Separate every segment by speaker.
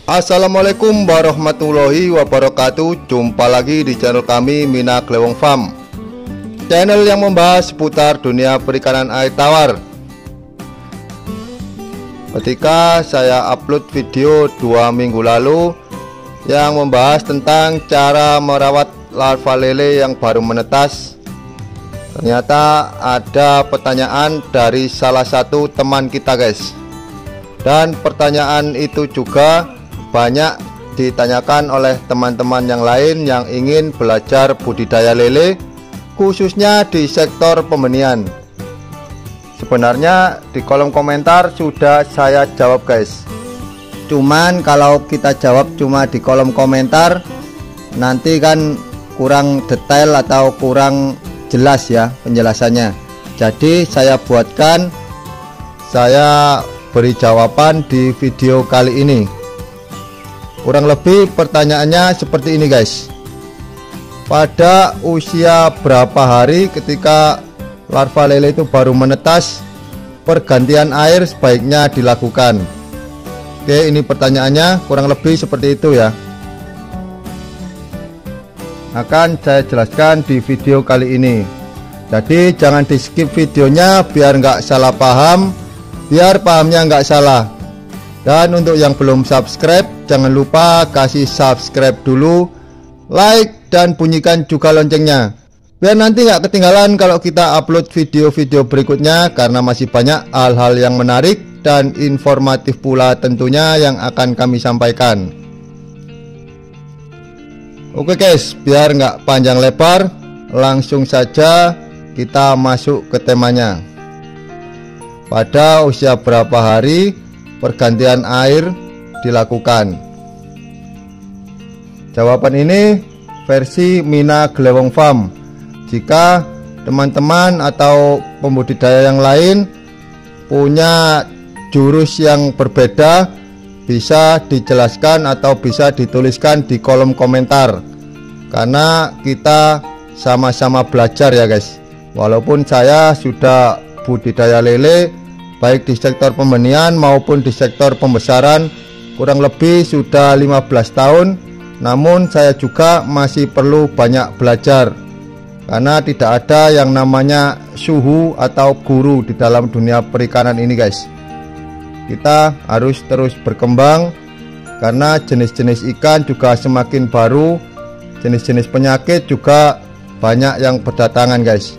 Speaker 1: Assalamualaikum warahmatullahi wabarakatuh. Jumpa lagi di channel kami Mina Glewong Farm, channel yang membahas seputar dunia perikanan air tawar. Ketika saya upload video 2 minggu lalu yang membahas tentang cara merawat larva lele yang baru menetas, ternyata ada pertanyaan dari salah satu teman kita guys. Dan pertanyaan itu juga banyak ditanyakan oleh teman-teman yang lain yang ingin belajar budidaya lele, khususnya di sektor pembenihan. Sebenarnya di kolom komentar sudah saya jawab guys. Cuman kalau kita jawab cuma di kolom komentar, nanti kan kurang detail atau kurang jelas ya penjelasannya. Jadi saya beri jawaban di video kali ini. Kurang lebih pertanyaannya seperti ini guys. Pada usia berapa hari ketika larva lele itu baru menetas, pergantian air sebaiknya dilakukan? Oke, ini pertanyaannya kurang lebih seperti itu ya. Akan saya jelaskan di video kali ini. Jadi jangan di skip videonya biar nggak salah paham, biar pahamnya nggak salah. Dan untuk yang belum subscribe, jangan lupa kasih subscribe dulu, like, dan bunyikan juga loncengnya, biar nanti nggak ketinggalan kalau kita upload video-video berikutnya, karena masih banyak hal-hal yang menarik dan informatif pula tentunya yang akan kami sampaikan. Oke guys, biar nggak panjang lebar, langsung saja kita masuk ke temanya. Pada usia berapa hari pergantian air dilakukan? Jawaban ini versi Mina Glewong Farm. Jika teman-teman atau pembudidaya yang lain punya jurus yang berbeda, bisa dijelaskan atau bisa dituliskan di kolom komentar, karena kita sama-sama belajar ya guys. Walaupun saya sudah budidaya lele baik di sektor pembenihan maupun di sektor pembesaran kurang lebih sudah 15 tahun, namun saya juga masih perlu banyak belajar, karena tidak ada yang namanya suhu atau guru di dalam dunia perikanan ini guys. Kita harus terus berkembang, karena jenis-jenis ikan juga semakin baru, jenis-jenis penyakit juga banyak yang berdatangan guys.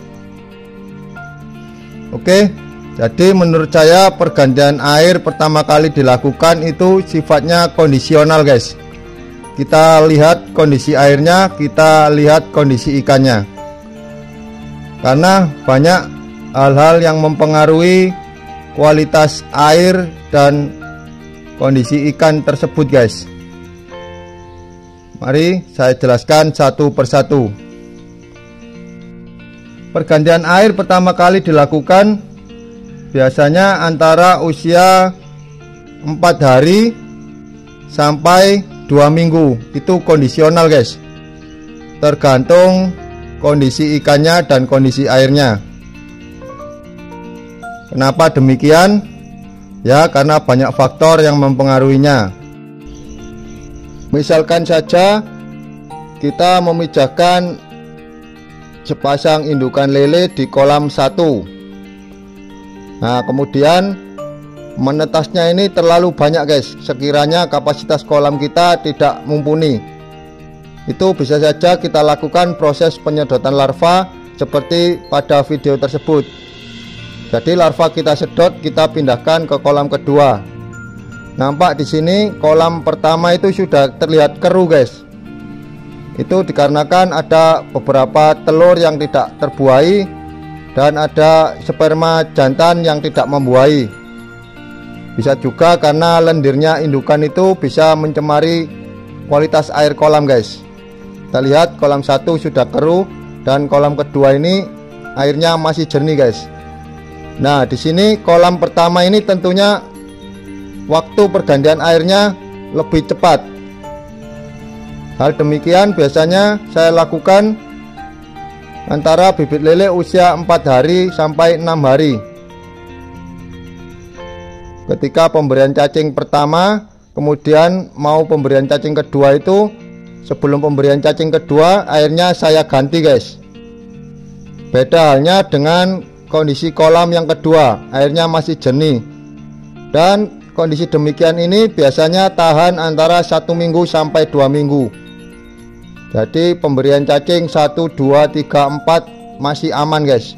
Speaker 1: Oke, jadi menurut saya pergantian air pertama kali dilakukan itu sifatnya kondisional guys. Kita lihat kondisi airnya, kita lihat kondisi ikannya, karena banyak hal-hal yang mempengaruhi kualitas air dan kondisi ikan tersebut guys. Mari saya jelaskan satu persatu. Pergantian air pertama kali dilakukan biasanya antara usia 4 hari sampai 2 minggu. Itu kondisional guys, tergantung kondisi ikannya dan kondisi airnya. Kenapa demikian? Ya, karena banyak faktor yang mempengaruhinya. Misalkan saja kita memijahkan sepasang indukan lele di kolam 1. Nah, kemudian menetasnya ini terlalu banyak guys. Sekiranya kapasitas kolam kita tidak mumpuni, itu bisa saja kita lakukan proses penyedotan larva seperti pada video tersebut. Jadi larva kita sedot, kita pindahkan ke kolam kedua. Nampak di sini kolam pertama itu sudah terlihat keruh guys. Itu dikarenakan ada beberapa telur yang tidak terbuai dan ada sperma jantan yang tidak membuahi. Bisa juga karena lendirnya indukan itu bisa mencemari kualitas air kolam guys. Kita lihat kolam 1 sudah keruh dan kolam kedua ini airnya masih jernih guys. Nah, di sini kolam pertama ini tentunya waktu pergantian airnya lebih cepat. Hal demikian biasanya saya lakukan antara bibit lele usia 4 hari sampai 6 hari. Ketika pemberian cacing pertama kemudian mau pemberian cacing kedua itu, sebelum pemberian cacing kedua airnya saya ganti guys. Beda halnya dengan kondisi kolam yang kedua, airnya masih jernih. Dan kondisi demikian ini biasanya tahan antara 1 minggu sampai 2 minggu. Jadi pemberian cacing 1, 2, 3, 4 masih aman guys,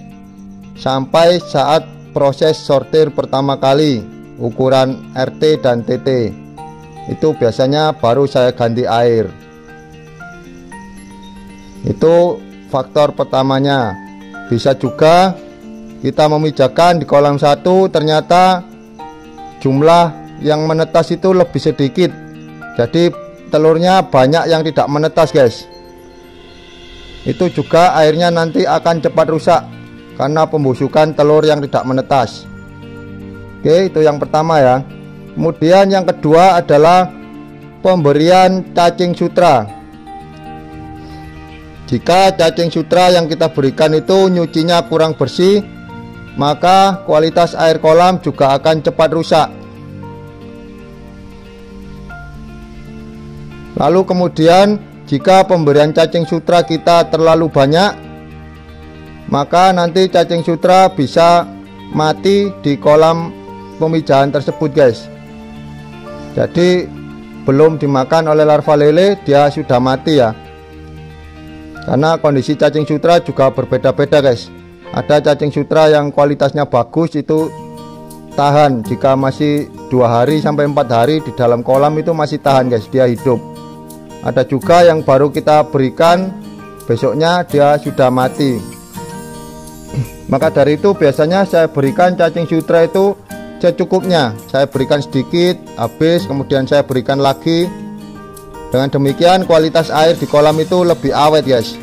Speaker 1: sampai saat proses sortir pertama kali, ukuran RT dan TT. Itu biasanya baru saya ganti air. Itu faktor pertamanya. Bisa juga kita memijakan di kolam 1 ternyata jumlah yang menetas itu lebih sedikit, jadi telurnya banyak yang tidak menetas guys. Itu juga airnya nanti akan cepat rusak karena pembusukan telur yang tidak menetas. Oke, itu yang pertama ya. Kemudian yang kedua adalah pemberian cacing sutra. Jika cacing sutra yang kita berikan itu nyucinya kurang bersih, maka kualitas air kolam juga akan cepat rusak. Lalu kemudian jika pemberian cacing sutra kita terlalu banyak, maka nanti cacing sutra bisa mati di kolam pemijahan tersebut guys. Jadi belum dimakan oleh larva lele dia sudah mati ya. Karena kondisi cacing sutra juga berbeda-beda guys. Ada cacing sutra yang kualitasnya bagus itu tahan, jika masih 2 hari sampai 4 hari di dalam kolam itu masih tahan guys, dia hidup. Ada juga yang baru kita berikan besoknya dia sudah mati. Maka dari itu biasanya saya berikan cacing sutra itu secukupnya. Saya berikan sedikit, habis kemudian saya berikan lagi. Dengan demikian kualitas air di kolam itu lebih awet guys.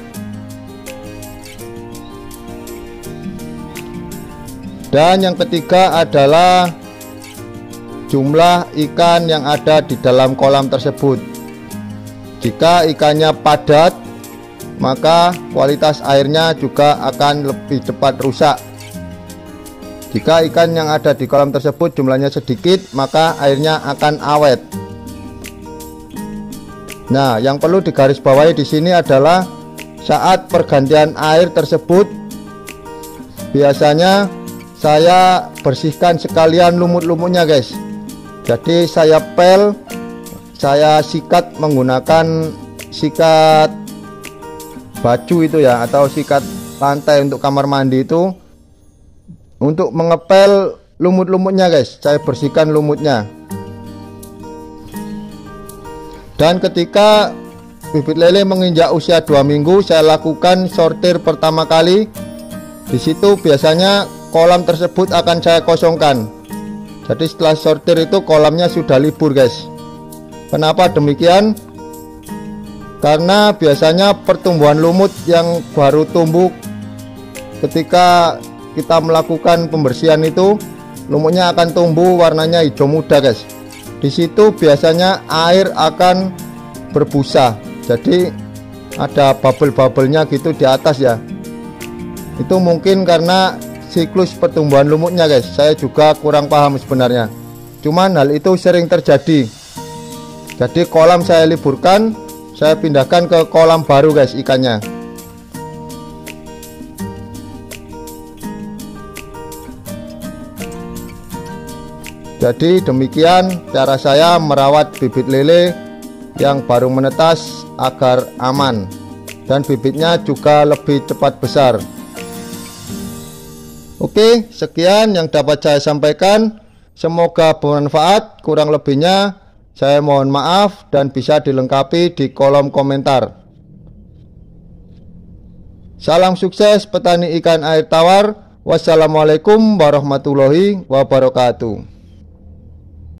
Speaker 1: Dan yang ketiga adalah jumlah ikan yang ada di dalam kolam tersebut. Jika ikannya padat, maka kualitas airnya juga akan lebih cepat rusak. Jika ikan yang ada di kolam tersebut jumlahnya sedikit, maka airnya akan awet. Nah, yang perlu digarisbawahi di sini adalah saat pergantian air tersebut, biasanya saya bersihkan sekalian lumut-lumutnya guys. Jadi saya pel, saya sikat menggunakan sikat baju itu ya, atau sikat lantai untuk kamar mandi itu, untuk mengepel lumut-lumutnya guys. Saya bersihkan lumutnya. Dan ketika bibit lele menginjak usia 2 minggu, saya lakukan sortir pertama kali. Di situ biasanya kolam tersebut akan saya kosongkan. Jadi setelah sortir itu kolamnya sudah libur guys. Kenapa demikian? Karena biasanya pertumbuhan lumut yang baru tumbuh ketika kita melakukan pembersihan itu, lumutnya akan tumbuh warnanya hijau muda guys. Di situ biasanya air akan berbusa, jadi ada bubble-bubblenya gitu di atas ya. Itu mungkin karena siklus pertumbuhan lumutnya guys. Saya juga kurang paham sebenarnya, cuman hal itu sering terjadi. Jadi kolam saya liburkan, saya pindahkan ke kolam baru guys ikannya. Jadi demikian cara saya merawat bibit lele yang baru menetas agar aman dan bibitnya juga lebih cepat besar. Oke, sekian yang dapat saya sampaikan. Semoga bermanfaat. Kurang lebihnya saya mohon maaf dan bisa dilengkapi di kolom komentar. Salam sukses petani ikan air tawar. Wassalamualaikum warahmatullahi wabarakatuh.